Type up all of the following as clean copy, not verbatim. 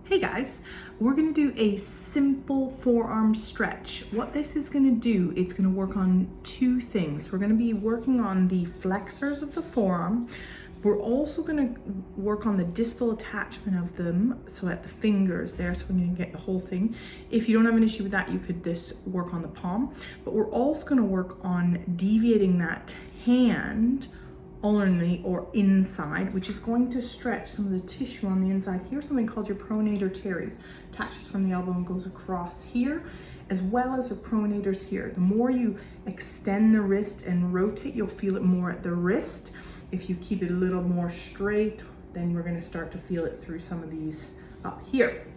Hey guys, we're gonna do a simple forearm stretch. What this is gonna do, it's gonna work on two things. We're gonna be working on the flexors of the forearm. We're also gonna work on the distal attachment of them, so at the fingers there, so we're gonna get the whole thing. If you don't have an issue with that, you could work on the palm, but we're also gonna work on deviating that hand ulnarly or inside, which is going to stretch some of the tissue on the inside. Here's something called your pronator teres. Attaches from the elbow and goes across here, as well as the pronators here. The more you extend the wrist and rotate, you'll feel it more at the wrist. If you keep it a little more straight, then we're gonna start to feel it through some of these up here.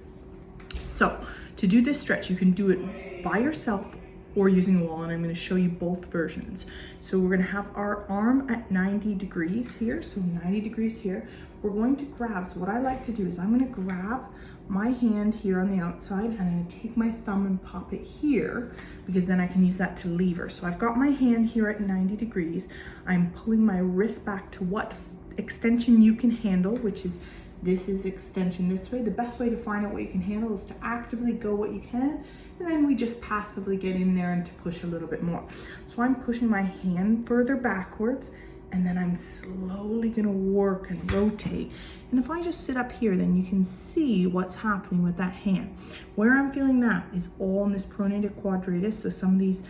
So to do this stretch, you can do it by yourself or using a wall, and I'm going to show you both versions. So we're going to have our arm at 90 degrees here, so 90 degrees here. We're going to grab, so what I like to do is I'm going to grab my hand here on the outside, and I'm going to take my thumb and pop it here, because then I can use that to lever. So I've got my hand here at 90 degrees. I'm pulling my wrist back to what extension you can handle, which is this is extension this way. The best way to find out what you can handle is to actively go what you can, and then we just passively get in there and to push a little bit more. So I'm pushing my hand further backwards, and then I'm slowly gonna work and rotate. And if I just sit up here, then you can see what's happening with that hand. Where I'm feeling that is all in this pronator quadratus, so some of these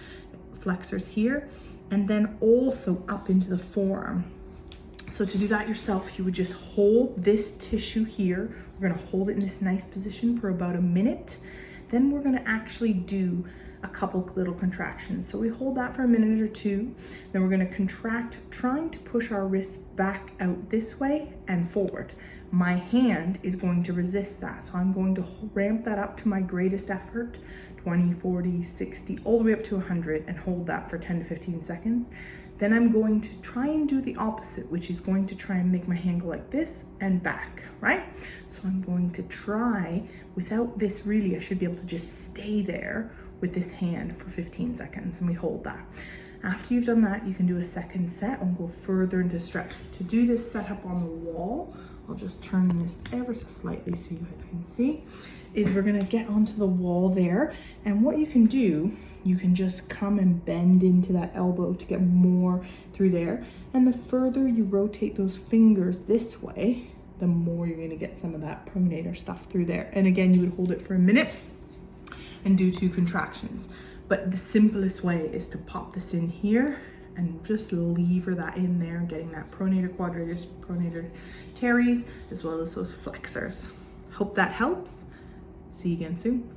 flexors here, and then also up into the forearm. So to do that yourself, you would just hold this tissue here. We're gonna hold it in this nice position for about a minute. Then we're gonna actually do a couple little contractions. So we hold that for a minute or two. Then we're gonna contract, trying to push our wrist back out this way and forward. My hand is going to resist that. So I'm going to ramp that up to my greatest effort, 20, 40, 60, all the way up to 100, and hold that for 10 to 15 seconds. Then I'm going to try and do the opposite, which is going to try and make my hand go like this and back, right? So I'm going to try, without this really, I should be able to just stay there with this hand for 15 seconds, and we hold that. After you've done that, you can do a second set and go further into stretch. To do this setup on the wall, I'll just turn this ever so slightly so you guys can see, is we're gonna get onto the wall there. And what you can do, you can just come and bend into that elbow to get more through there. And the further you rotate those fingers this way, the more you're gonna get some of that pronator stuff through there. And again, you would hold it for a minute and do 2 contractions. But the simplest way is to pop this in here and just lever that in there, getting that pronator quadratus, pronator teres, as well as those flexors. Hope that helps. See you again soon.